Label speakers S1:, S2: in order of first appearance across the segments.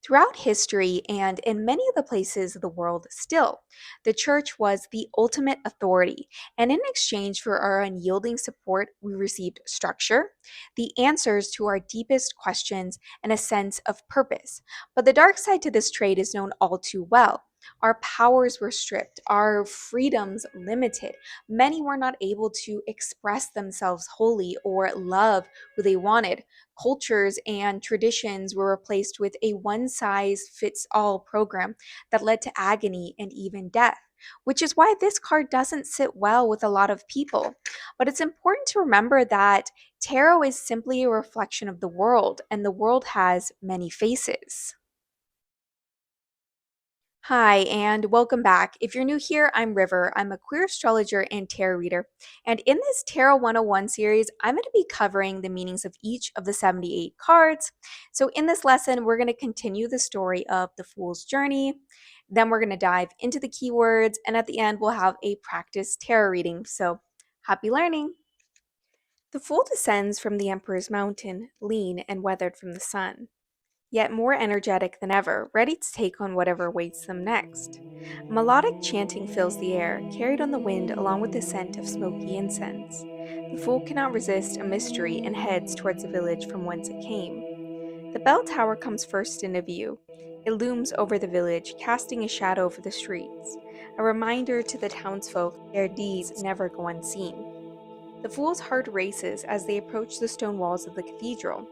S1: Throughout history and in many of the places of the world still, the church was the ultimate authority, and in exchange for our unyielding support, we received structure, the answers to our deepest questions, and a sense of purpose. But the dark side to this trade is known all too well. Our powers were stripped, our freedoms limited. Many were not able to express themselves wholly or love who they wanted. Cultures and traditions were replaced with a one size fits all program that led to agony and even death, which is why this card doesn't sit well with a lot of people. But it's important to remember that tarot is simply a reflection of the world, and the world has many faces. Hi, and welcome back. If you're new here, I'm River. I'm a queer astrologer and tarot reader. And in this Tarot 101 series, I'm going to be covering the meanings of each of the 78 cards. So, in this lesson, we're going to continue the story of the Fool's Journey. Then, we're going to dive into the keywords. And at the end, we'll have a practice tarot reading. So, happy learning! The Fool descends from the Emperor's Mountain, lean and weathered from the sun, yet more energetic than ever, ready to take on whatever awaits them next. A melodic chanting fills the air, carried on the wind along with the scent of smoky incense. The fool cannot resist a mystery and heads towards the village from whence it came. The bell tower comes first into view. It looms over the village, casting a shadow over the streets, a reminder to the townsfolk their deeds never go unseen. The fool's heart races as they approach the stone walls of the cathedral.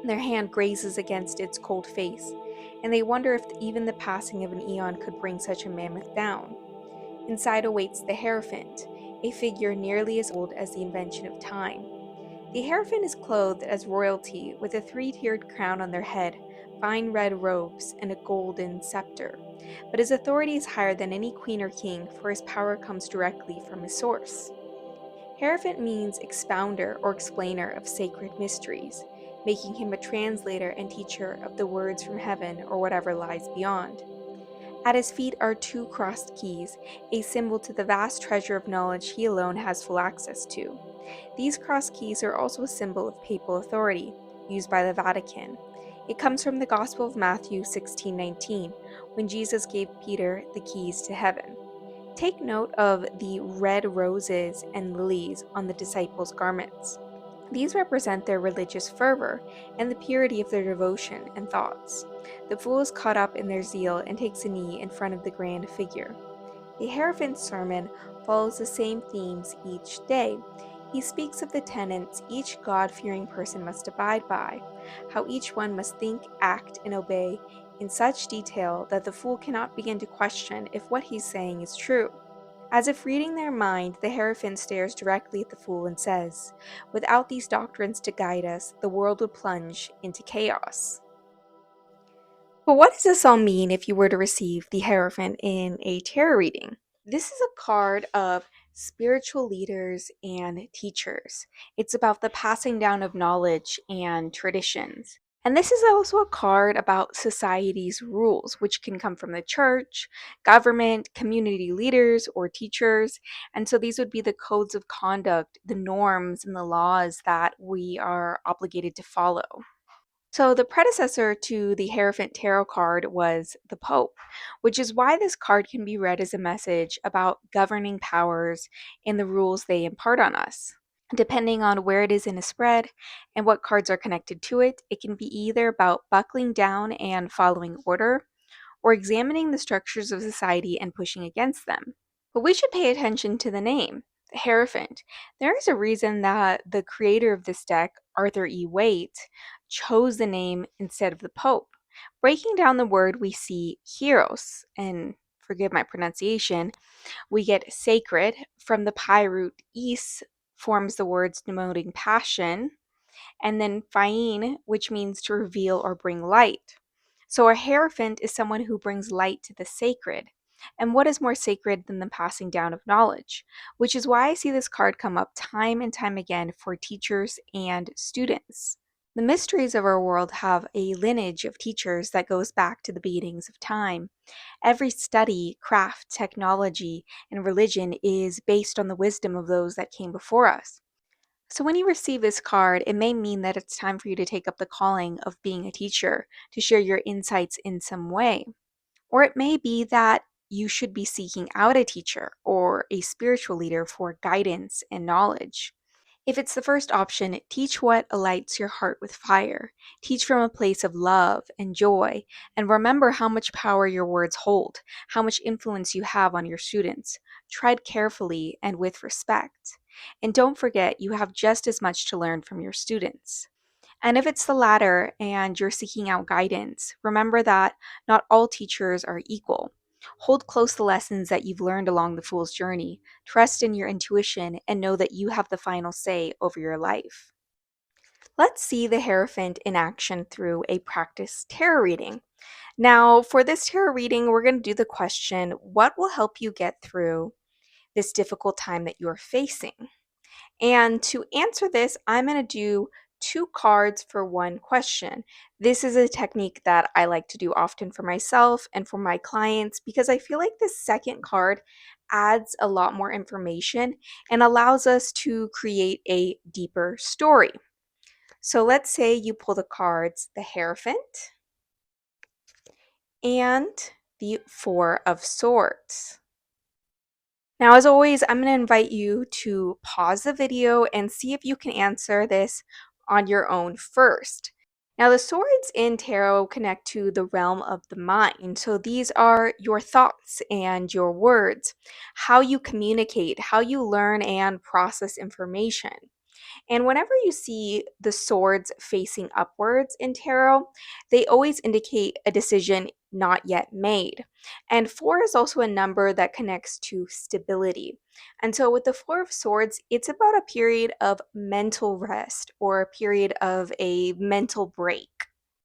S1: Their hand grazes against its cold face, and they wonder if even the passing of an eon could bring such a mammoth down. Inside awaits the Hierophant, a figure nearly as old as the invention of time. The Hierophant is clothed as royalty with a three-tiered crown on their head, fine red robes, and a golden scepter. But his authority is higher than any queen or king, for his power comes directly from his source. Hierophant means expounder or explainer of sacred mysteries, making him a translator and teacher of the words from heaven or whatever lies beyond. At his feet are two crossed keys, a symbol to the vast treasure of knowledge he alone has full access to. These crossed keys are also a symbol of papal authority, used by the Vatican. It comes from the Gospel of Matthew 16:19, when Jesus gave Peter the keys to heaven. Take note of the red roses and lilies on the disciples' garments. These represent their religious fervor and the purity of their devotion and thoughts. The fool is caught up in their zeal and takes a knee in front of the grand figure. The Hierophant's sermon follows the same themes each day. He speaks of the tenets each God fearing person must abide by, how each one must think, act, and obey in such detail that the fool cannot begin to question if what he's saying is true. As if reading their mind, the Hierophant stares directly at the fool and says, "Without these doctrines to guide us, the world would plunge into chaos." But what does this all mean if you were to receive the Hierophant in a tarot reading? This is a card of spiritual leaders and teachers. It's about the passing down of knowledge and traditions. And this is also a card about society's rules, which can come from the church, government, community leaders, or teachers. And so these would be the codes of conduct, the norms, and the laws that we are obligated to follow. So, the predecessor to the Hierophant Tarot card was the Pope, which is why this card can be read as a message about governing powers and the rules they impart on us. Depending on where it is in a spread and what cards are connected to it, it can be either about buckling down and following order, or examining the structures of society and pushing against them. But we should pay attention to the name, the Hierophant. There is a reason that the creator of this deck, Arthur E. Waite, chose the name instead of the Pope. Breaking down the word, we see hieros, and forgive my pronunciation, we get sacred. From the Pi root east forms the words denoting passion, and then fain, which means to reveal or bring light. So a hierophant is someone who brings light to the sacred. And what is more sacred than the passing down of knowledge? Which is why I see this card come up time and time again for teachers and students. The mysteries of our world have a lineage of teachers that goes back to the beginnings of time. Every study, craft, technology, and religion is based on the wisdom of those that came before us. So, when you receive this card, it may mean that it's time for you to take up the calling of being a teacher, to share your insights in some way. Or it may be that you should be seeking out a teacher or a spiritual leader for guidance and knowledge. If it's the first option, teach what lights your heart with fire. Teach from a place of love and joy, and remember how much power your words hold, how much influence you have on your students. Tread carefully and with respect. And don't forget, you have just as much to learn from your students. And if it's the latter and you're seeking out guidance, remember that not all teachers are equal. Hold close the lessons that you've learned along the Fool's journey. Trust in your intuition and know that you have the final say over your life. Let's see the Hierophant in action through a practice tarot reading. Now, for this tarot reading, we're going to do the question, what will help you get through this difficult time that you're facing? And to answer this, I'm going to do two cards for one question. This is a technique that I like to do often for myself and for my clients because I feel like the second card adds a lot more information and allows us to create a deeper story. So let's say you pull the cards, the Hierophant and the Four of Swords. Now, as always, I'm going to invite you to pause the video and see if you can answer this on your own first. Now, the swords in tarot connect to the realm of the mind. So these are your thoughts and your words, how you communicate, how you learn and process information. And whenever you see the swords facing upwards in tarot, they always indicate a decision not yet made. And four is also a number that connects to stability. And so with the Four of Swords, it's about a period of mental rest or a period of a mental break.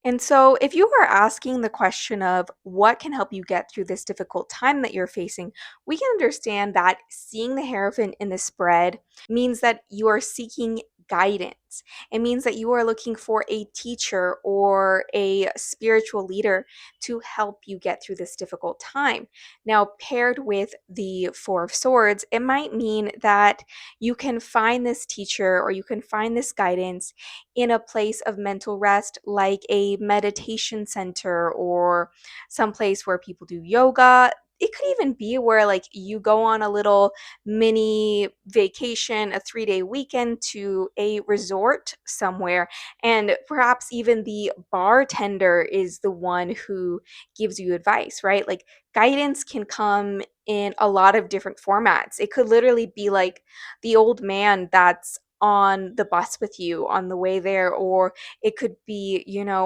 S1: And so, if you are asking the question of what can help you get through this difficult time that you're facing, we can understand that seeing the Hierophant in the spread means that you are seeking guidance. It means that you are looking for a teacher or a spiritual leader to help you get through this difficult time. Now, paired with the Four of Swords, it might mean that you can find this teacher or you can find this guidance in a place of mental rest, like a meditation center or some place where people do yoga. It could even be where like you go on a little mini vacation, a 3-day weekend to a resort somewhere, and perhaps even the bartender is the one who gives you advice, right? Like guidance can come in a lot of different formats. It could literally be like the old man that's on the bus with you on the way there, or it could be,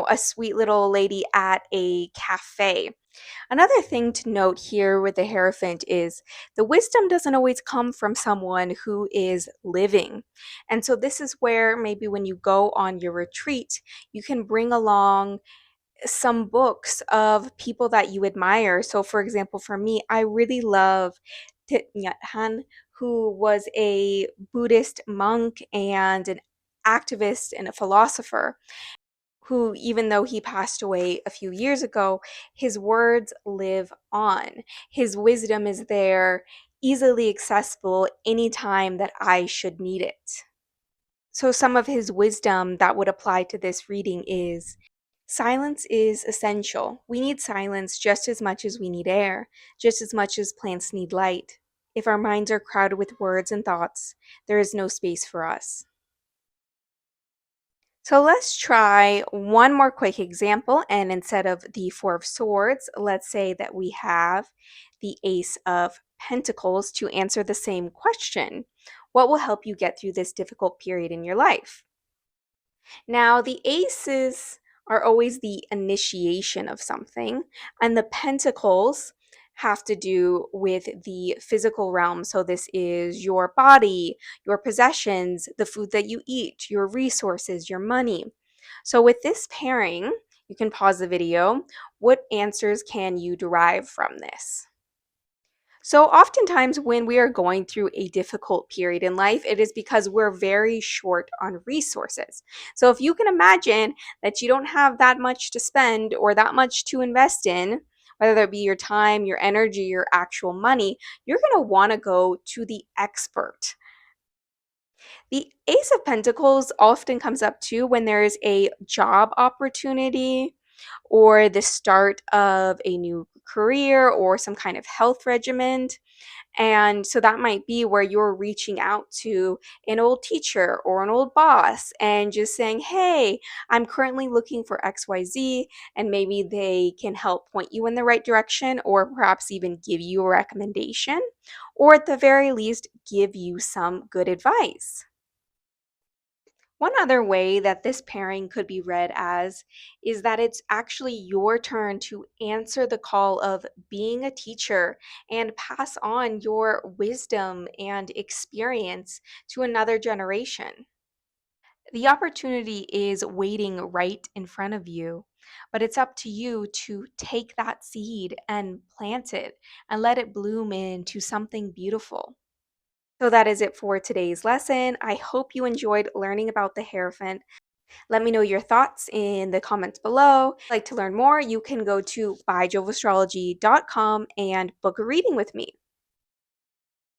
S1: a sweet little lady at a cafe. Another thing to note here with the Hierophant is the wisdom doesn't always come from someone who is living. And so this is where maybe when you go on your retreat, you can bring along some books of people that you admire. So, for example, for me, I really love Thich Nhat Hanh, who was a Buddhist monk and an activist and a philosopher who, even though he passed away a few years ago, his words live on. His wisdom is there, easily accessible anytime that I should need it. So, some of his wisdom that would apply to this reading is silence is essential. We need silence just as much as we need air, just as much as plants need light. If our minds are crowded with words and thoughts, there is no space for us. So let's try one more quick example. And instead of the Four of Swords, let's say that we have the Ace of Pentacles to answer the same question. What will help you get through this difficult period in your life? Now, the aces are always the initiation of something, and the pentacles have to do with the physical realm. So, this is your body, your possessions, the food that you eat, your resources, your money. So, with this pairing, you can pause the video. What answers can you derive from this? So, oftentimes, when we are going through a difficult period in life, it is because we're very short on resources. So, if you can imagine that you don't have that much to spend or that much to invest in, whether that be your time, your energy, your actual money, you're going to want to go to the expert. The Ace of Pentacles often comes up too when there's a job opportunity or the start of a new career or some kind of health regimen. And so that might be where you're reaching out to an old teacher or an old boss and just saying, hey, I'm currently looking for XYZ, and maybe they can help point you in the right direction or perhaps even give you a recommendation, or at the very least, give you some good advice. One other way that this pairing could be read as is that it's actually your turn to answer the call of being a teacher and pass on your wisdom and experience to another generation. The opportunity is waiting right in front of you, but it's up to you to take that seed and plant it and let it bloom into something beautiful. So that is it for today's lesson. I hope you enjoyed learning about the Hierophant. Let me know your thoughts in the comments below. If you'd like to learn more, you can go to byjovastrology.com and book a reading with me.